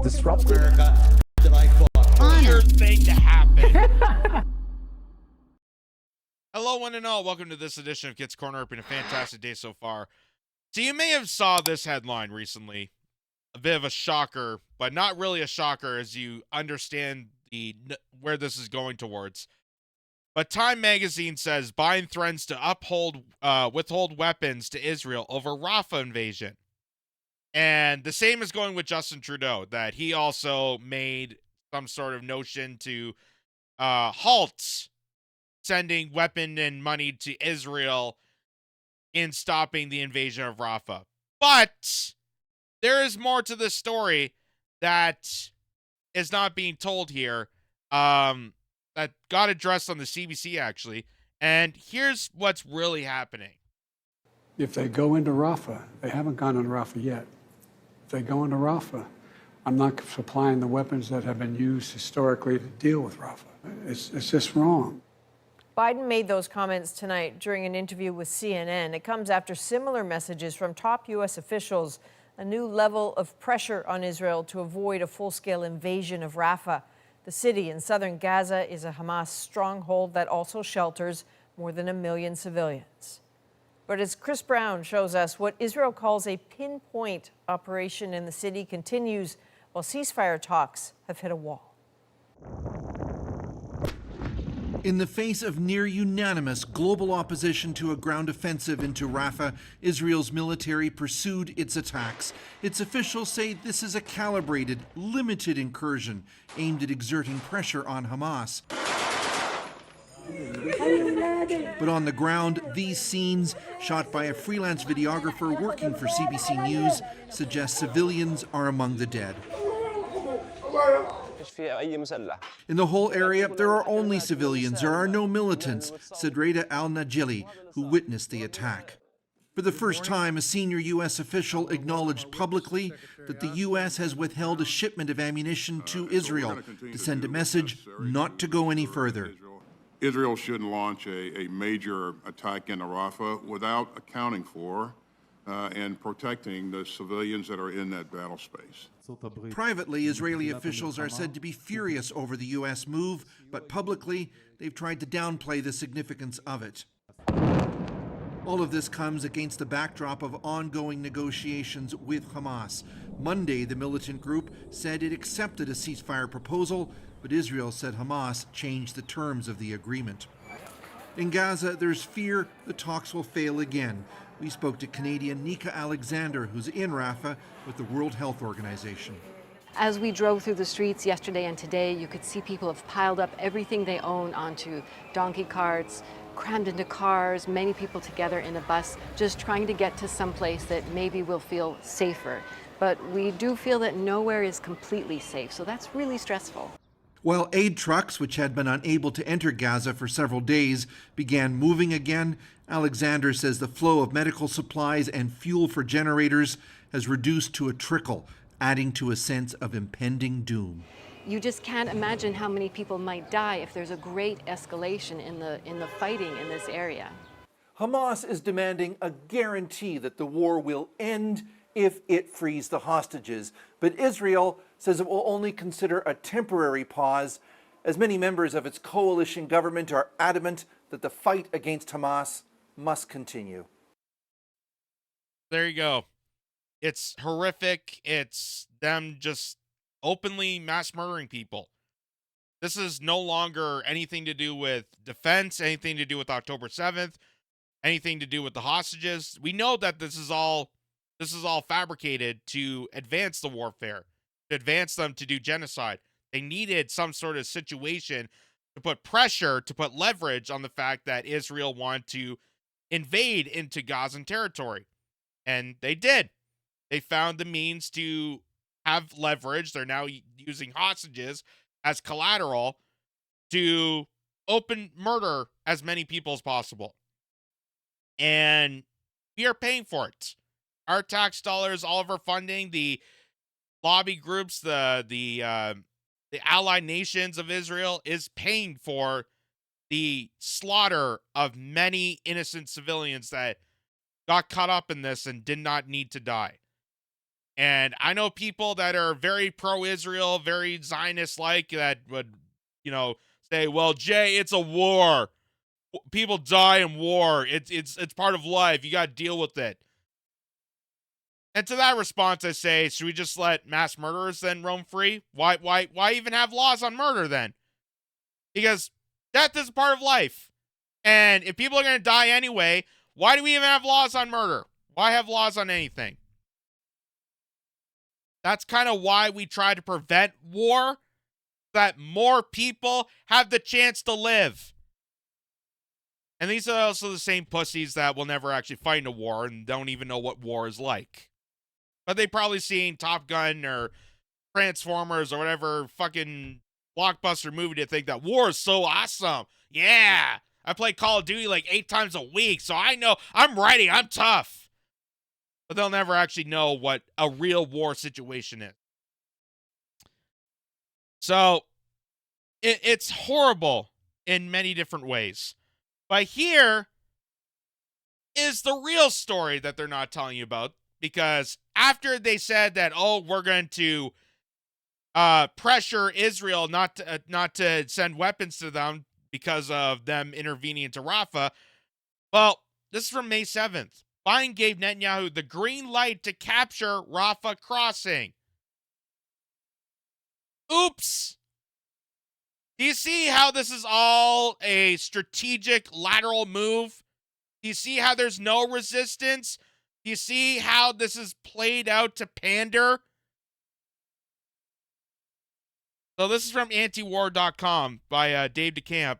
disruptive. America that I fought. Weird thing to happen. Hello, one and all. Welcome to this edition of Kitz Corner. It's been a fantastic day so far. So you may have saw this headline recently. A bit of a shocker, but not really a shocker as you understand where this is going towards. But Time magazine says Biden threatens to withhold weapons to Israel over Rafah invasion. And the same is going with Justin Trudeau, that he also made some sort of notion to halt sending weapon and money to Israel in stopping the invasion of Rafah. But there is more to this story that is not being told here, that got addressed on the CBC, actually. And here's what's really happening. If they go into Rafah, they haven't gone into Rafah yet. If they go into Rafah, I'm not supplying the weapons that have been used historically to deal with Rafah. It's just wrong. Biden made those comments tonight during an interview with CNN. It comes after similar messages from top U.S. officials, a new level of pressure on Israel to avoid a full-scale invasion of Rafah. The city in southern Gaza is a Hamas stronghold that also shelters more than 1 million civilians. But as Chris Brown shows us, what Israel calls a pinpoint operation in the city continues while ceasefire talks have hit a wall. In the face of near-unanimous global opposition to a ground offensive into Rafah, Israel's military pursued its attacks. Its officials say this is a calibrated, limited incursion aimed at exerting pressure on Hamas. But on the ground, these scenes, shot by a freelance videographer working for CBC News, suggest civilians are among the dead. In the whole area, there are only civilians. There are no militants, said Isra3l Najili, who witnessed the attack. For the first time, a senior U.S. official acknowledged publicly that the U.S. has withheld a shipment of ammunition to Israel to send a message not to go any further. Israel shouldn't launch a major attack into Rafah without accounting for and protecting the civilians that are in that battle space. Privately, Israeli officials are said to be furious over the U.S. move, but publicly, they've tried to downplay the significance of it. All of this comes against the backdrop of ongoing negotiations with Hamas. Monday, the militant group said it accepted a ceasefire proposal, but Israel said Hamas changed the terms of the agreement. In Gaza, there's fear the talks will fail again. We spoke to Canadian Nika Alexander, who's in Rafah with the World Health Organization. As we drove through the streets yesterday and today, you could see people have piled up everything they own onto donkey carts, crammed into cars, many people together in a bus, just trying to get to some place that maybe will feel safer. But we do feel that nowhere is completely safe, so that's really stressful. While aid trucks, which had been unable to enter Gaza for several days, began moving again, Alexander says the flow of medical supplies and fuel for generators has reduced to a trickle, adding to a sense of impending doom. You just can't imagine how many people might die if there's a great escalation in the fighting in this area. Hamas is demanding a guarantee that the war will end if it frees the hostages. But Israel says it will only consider a temporary pause, as many members of its coalition government are adamant that the fight against Hamas must continue. There you go. It's horrific. It's them just openly mass murdering people. This is no longer anything to do with defense, anything to do with October 7th, anything to do with the hostages. We know that this is all fabricated to advance the warfare, to advance them to do genocide. They needed some sort of situation to put pressure, to put leverage on the fact that Israel wanted to invade into Gazan territory. And they did. They found the means to have leverage. They're now using hostages as collateral to open murder as many people as possible. And we are paying for it. Our tax dollars, all of our funding, the lobby groups, the allied nations of Israel is paying for the slaughter of many innocent civilians that got caught up in this and did not need to die. And I know people that are very pro-Israel, very Zionist-like, that would, say, "Well, Jay, it's a war. People die in war. It's part of life. You got to deal with it." And to that response, I say, should we just let mass murderers then roam free? Why even have laws on murder then? Because death is a part of life. And if people are going to die anyway, why do we even have laws on murder? Why have laws on anything? That's kind of why we try to prevent war, that more people have the chance to live. And these are also the same pussies that will never actually fight in a war and don't even know what war is like. But they probably seen Top Gun or Transformers or whatever fucking blockbuster movie to think that war is so awesome. Yeah, I play Call of Duty like 8 times a week, so I know I'm ready, I'm tough. But they'll never actually know what a real war situation is. So, it's horrible in many different ways. But here is the real story that they're not telling you about. Because after they said that, oh, we're going to pressure Israel not to send weapons to them because of them intervening into Rafah, well, this is from May 7th. Biden gave Netanyahu the green light to capture Rafah crossing. Oops. Do you see how this is all a strategic lateral move? Do you see how there's no resistance? Do you see how this is played out to pander? So this is from antiwar.com by Dave DeCamp.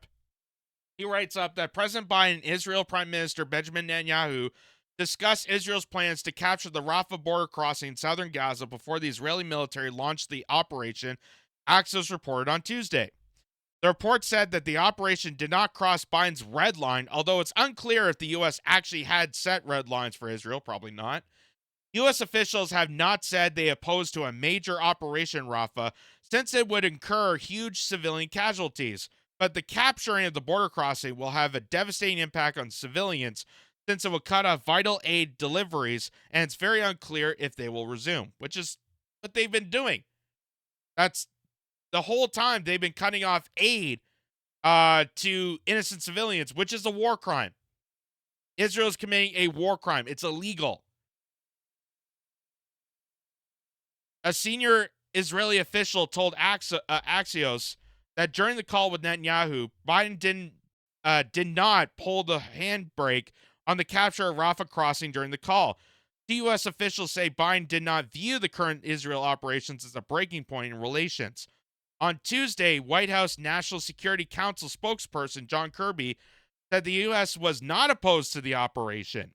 He writes up that President Biden and Israel Prime Minister Benjamin Netanyahu discussed Israel's plans to capture the Rafah border crossing in southern Gaza before the Israeli military launched the operation, Axios reported on Tuesday. The report said that the operation did not cross Biden's red line, although it's unclear if the U.S. actually had set red lines for Israel, probably not. U.S. officials have not said they oppose to a major operation in Rafah, since it would incur huge civilian casualties. But the capturing of the border crossing will have a devastating impact on civilians, since it will cut off vital aid deliveries, and it's very unclear if they will resume, which is what they've been doing. That's the whole time they've been cutting off aid to innocent civilians, which is a war crime. Israel is committing a war crime. It's illegal. A senior Israeli official told Axios that during the call with Netanyahu, Biden did not pull the handbrake on the capture of Rafah crossing during the call. The U.S. officials say Biden did not view the current Israel operations as a breaking point in relations. On Tuesday, White House National Security Council spokesperson John Kirby said the U.S. was not opposed to the operation.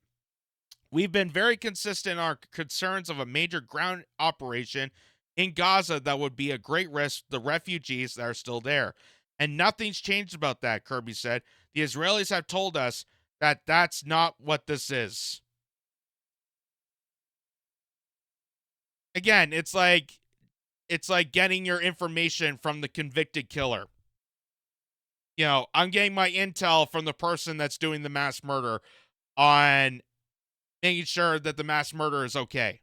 We've been very consistent in our concerns of a major ground operation in Gaza that would be a great risk to the refugees that are still there. And nothing's changed about that, Kirby said. The Israelis have told us that that's not what this is. Again, it's like getting your information from the convicted killer. You know, I'm getting my intel from the person that's doing the mass murder on making sure that the mass murder is okay.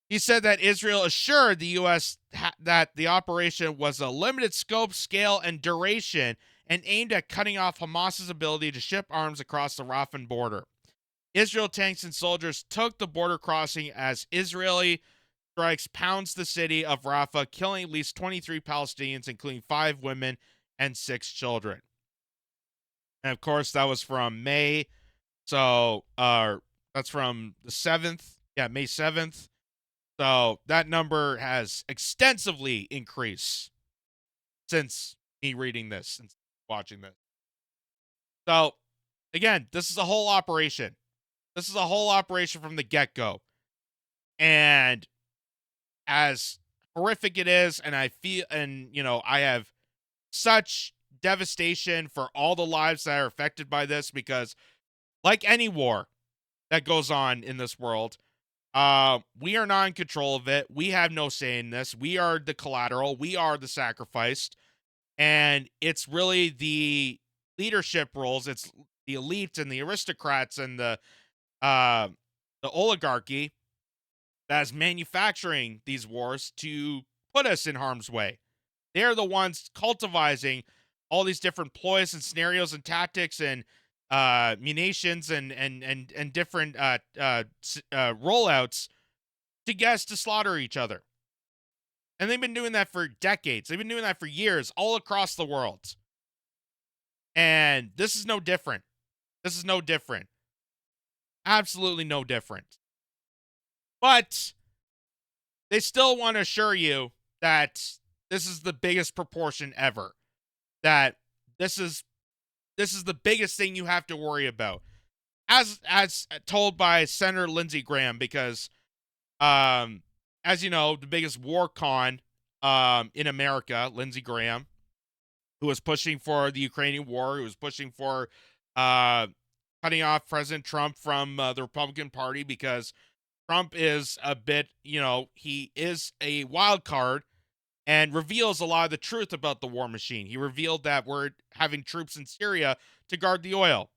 He said that Israel assured the U.S. that the operation was a limited scope, scale, and duration and aimed at cutting off Hamas's ability to ship arms across the Rafah border. Israel tanks and soldiers took the border crossing as Israeli strikes pounds the city of Rafah, killing at least 23 Palestinians, including 5 women and 6 children. And of course, that was from May. So that's from the 7th. Yeah, May 7th. So that number has extensively increased since me reading this and watching this. So, again, this is a whole operation. This is a whole operation from the get-go. And as horrific it is, and I feel, and, you know, I have such devastation for all the lives that are affected by this, because like any war that goes on in this world, we are not in control of it. We have no say in this. We are the collateral. We are the sacrificed. And it's really the leadership roles. It's the elites and the aristocrats and the the oligarchy that is manufacturing these wars to put us in harm's way. They're the ones cultivating all these different ploys and scenarios and tactics and munitions and different rollouts to get us to slaughter each other. And they've been doing that for decades. They've been doing that for years all across the world. And this is no different. This is no different. Absolutely no different. But they still want to assure you that this is the biggest proportion ever. That this is the biggest thing you have to worry about. As told by Senator Lindsey Graham, because as you know, the biggest war con in America, Lindsey Graham, who was pushing for the Ukrainian war, who was pushing for cutting off President Trump from the Republican Party, because Trump is a bit, he is a wild card and reveals a lot of the truth about the war machine. He revealed that we're having troops in Syria to guard the oil.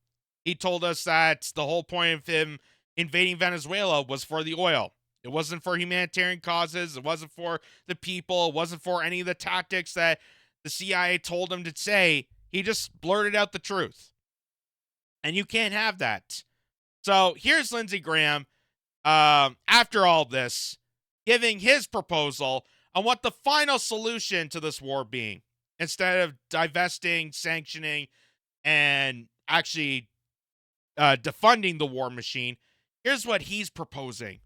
He told us that the whole point of him invading Venezuela was for the oil. It wasn't for humanitarian causes. It wasn't for the people. It wasn't for any of the tactics that the CIA told him to say. He just blurted out the truth. And you can't have that. So here's Lindsey Graham, after all this, giving his proposal on what the final solution to this war being, instead of divesting, sanctioning, and actually defunding the war machine. Here's what he's proposing.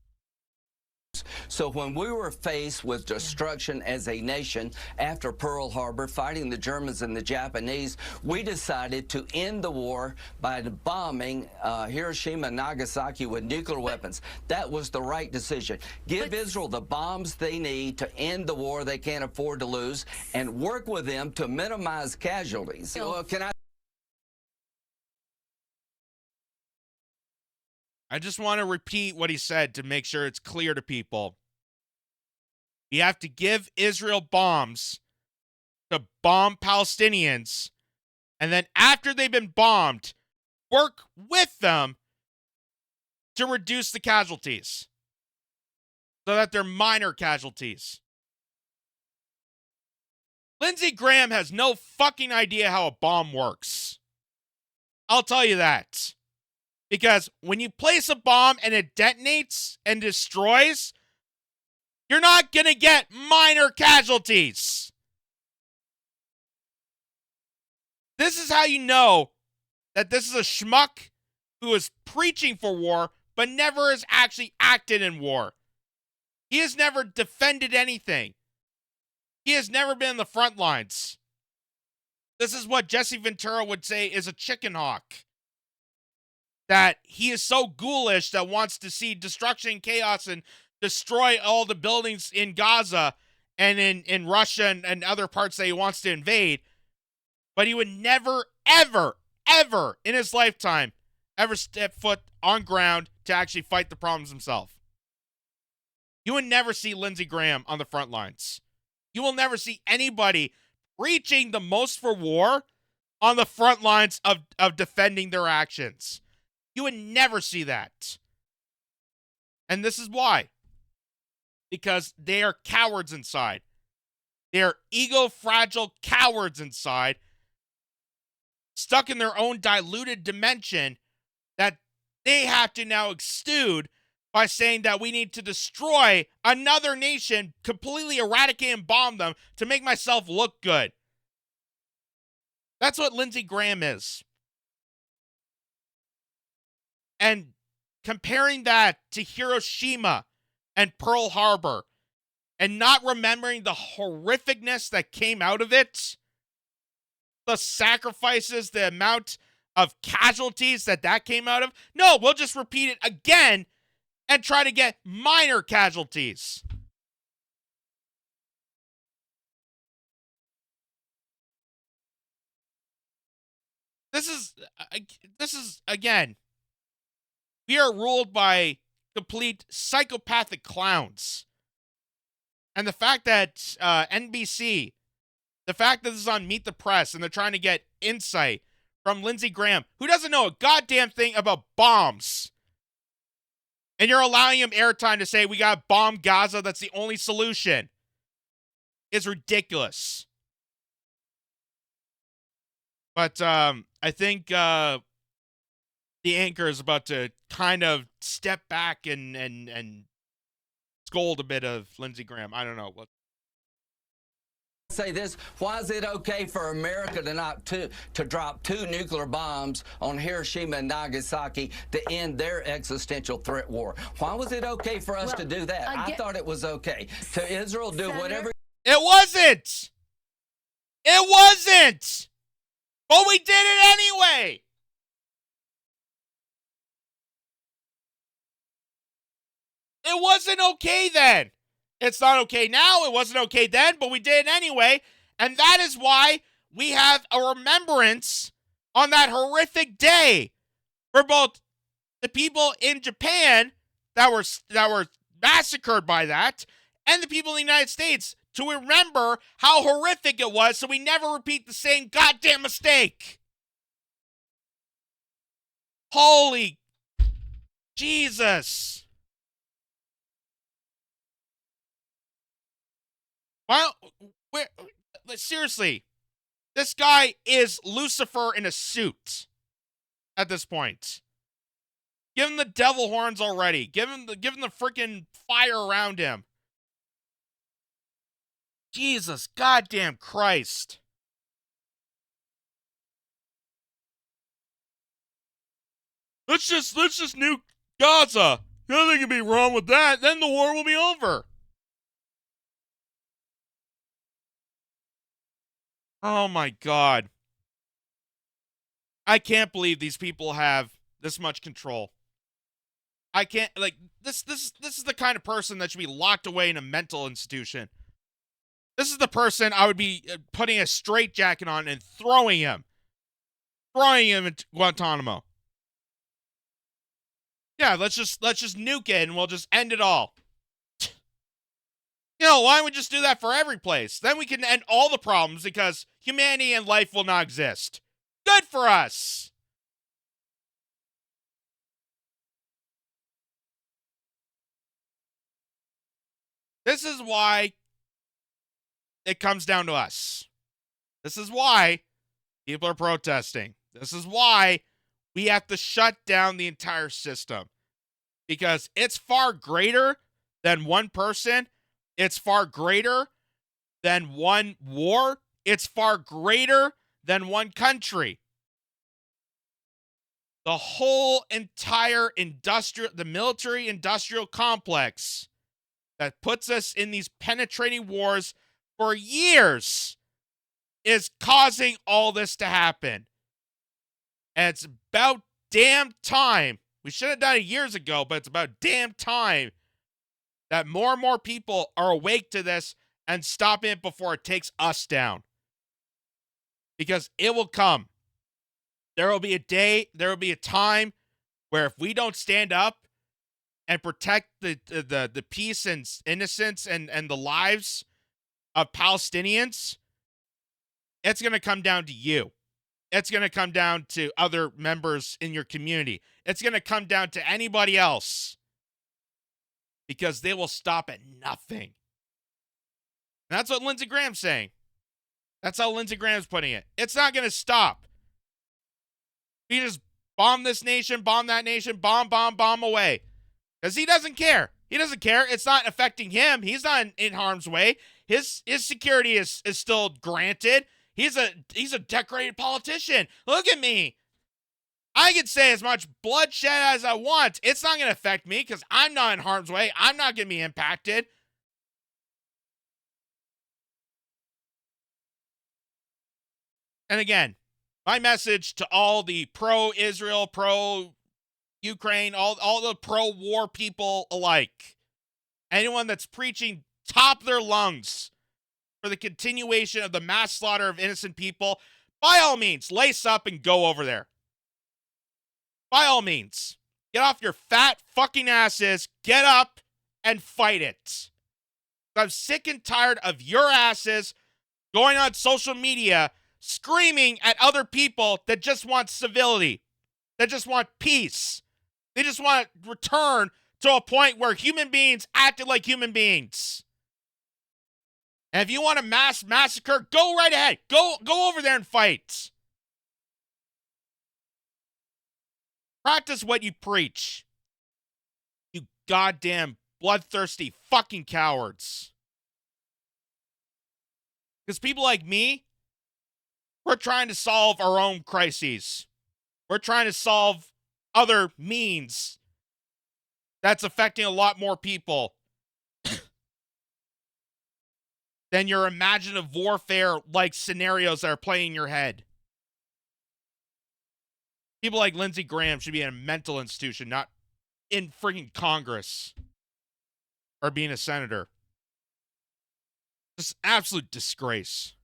So when we were faced with destruction as a nation after Pearl Harbor, fighting the Germans and the Japanese, we decided to end the war by bombing Hiroshima and Nagasaki with nuclear weapons. That was the right decision. Give Israel the bombs they need to end the war they can't afford to lose, and work with them to minimize casualties. I just want to repeat what he said to make sure it's clear to people. We have to give Israel bombs to bomb Palestinians, and then after they've been bombed, work with them to reduce the casualties so that they're minor casualties. Lindsey Graham has no fucking idea how a bomb works. I'll tell you that. Because when you place a bomb and it detonates and destroys, you're not going to get minor casualties. This is how you know that this is a schmuck who is preaching for war, but never has actually acted in war. He has never defended anything. He has never been in the front lines. This is what Jesse Ventura would say is a chicken hawk. That he is so ghoulish that wants to see destruction and chaos and destroy all the buildings in Gaza and in Russia and other parts that he wants to invade. But he would never, ever, ever in his lifetime ever step foot on ground to actually fight the problems himself. You would never see Lindsey Graham on the front lines. You will never see anybody preaching the most for war on the front lines of defending their actions. You would never see that. And this is why. Because they are cowards inside. They are ego-fragile cowards inside, stuck in their own diluted dimension that they have to now exude by saying that we need to destroy another nation, completely eradicate and bomb them to make myself look good. That's what Lindsey Graham is. And comparing that to Hiroshima and Pearl Harbor and not remembering the horrificness that came out of it, the sacrifices, the amount of casualties that came out of, no, we'll just repeat it again and try to get minor casualties. This is again, we are ruled by complete psychopathic clowns. And the fact that NBC, the fact that this is on Meet the Press and they're trying to get insight from Lindsey Graham, who doesn't know a goddamn thing about bombs. And you're allowing him airtime to say we got to bomb Gaza. That's the only solution. It's ridiculous. But I think the anchor is about to kind of step back and scold a bit of Lindsey Graham. I don't know what. Say this: why is it okay for America to drop 2 nuclear bombs on Hiroshima and Nagasaki to end their existential threat war? Why was it okay for us to do that? I thought it was okay to Israel do whatever. It wasn't. It wasn't. But we did it anyway. It wasn't okay then. It's not okay now. It wasn't okay then, but we did it anyway. And that is why we have a remembrance on that horrific day for both the people in Japan that were massacred by that and the people in the United States to remember how horrific it was so we never repeat the same goddamn mistake. Holy Jesus. Well, seriously, this guy is Lucifer in a suit at this point. Give him the devil horns already. Give him the freaking fire around him. Jesus goddamn Christ. Let's just nuke Gaza. Nothing can be wrong with that. Then the war will be over. Oh my God. I can't believe these people have this much control. I can't, like, this is the kind of person that should be locked away in a mental institution. This is the person I would be putting a straitjacket on and throwing him into Guantanamo. Yeah, let's just nuke it and we'll just end it all. You know, why don't we just do that for every place? Then we can end all the problems because humanity and life will not exist. Good for us. This is why it comes down to us. This is why people are protesting. This is why we have to shut down the entire system. Because it's far greater than one person. It's far greater than one war. It's far greater than one country. The whole entire the military-industrial complex that puts us in these penetrating wars for years is causing all this to happen. And it's about damn time. We should have done it years ago, but it's about damn time that more and more people are awake to this and stop it before it takes us down. Because it will come. There will be a day, there will be a time where if we don't stand up and protect the peace and innocence and the lives of Palestinians, it's going to come down to you. It's going to come down to other members in your community. It's going to come down to anybody else. Because they will stop at nothing. And that's what Lindsey Graham's saying. That's how Lindsey Graham's putting it. It's not going to stop. We just bomb this nation, bomb that nation, bomb away. Because he doesn't care. He doesn't care. It's not affecting him. He's not in harm's way. His security is still granted. He's a decorated politician. Look at me. I can say as much bloodshed as I want. It's not going to affect me because I'm not in harm's way. I'm not going to be impacted. And again, my message to all the pro-Israel, pro-Ukraine, all the pro-war people alike, anyone that's preaching top of their lungs for the continuation of the mass slaughter of innocent people, by all means, lace up and go over there. By all means, get off your fat fucking asses, get up and fight it. I'm sick and tired of your asses going on social media screaming at other people that just want civility, that just want peace. They just want to return to a point where human beings acted like human beings. And if you want a mass massacre, go right ahead. Go over there and fight. Practice what you preach. You goddamn bloodthirsty fucking cowards. Because people like me, we're trying to solve our own crises. We're trying to solve other means that's affecting a lot more people than your imaginative warfare-like scenarios that are playing in your head. People like Lindsey Graham should be in a mental institution, not in freaking Congress or being a senator. Just absolute disgrace.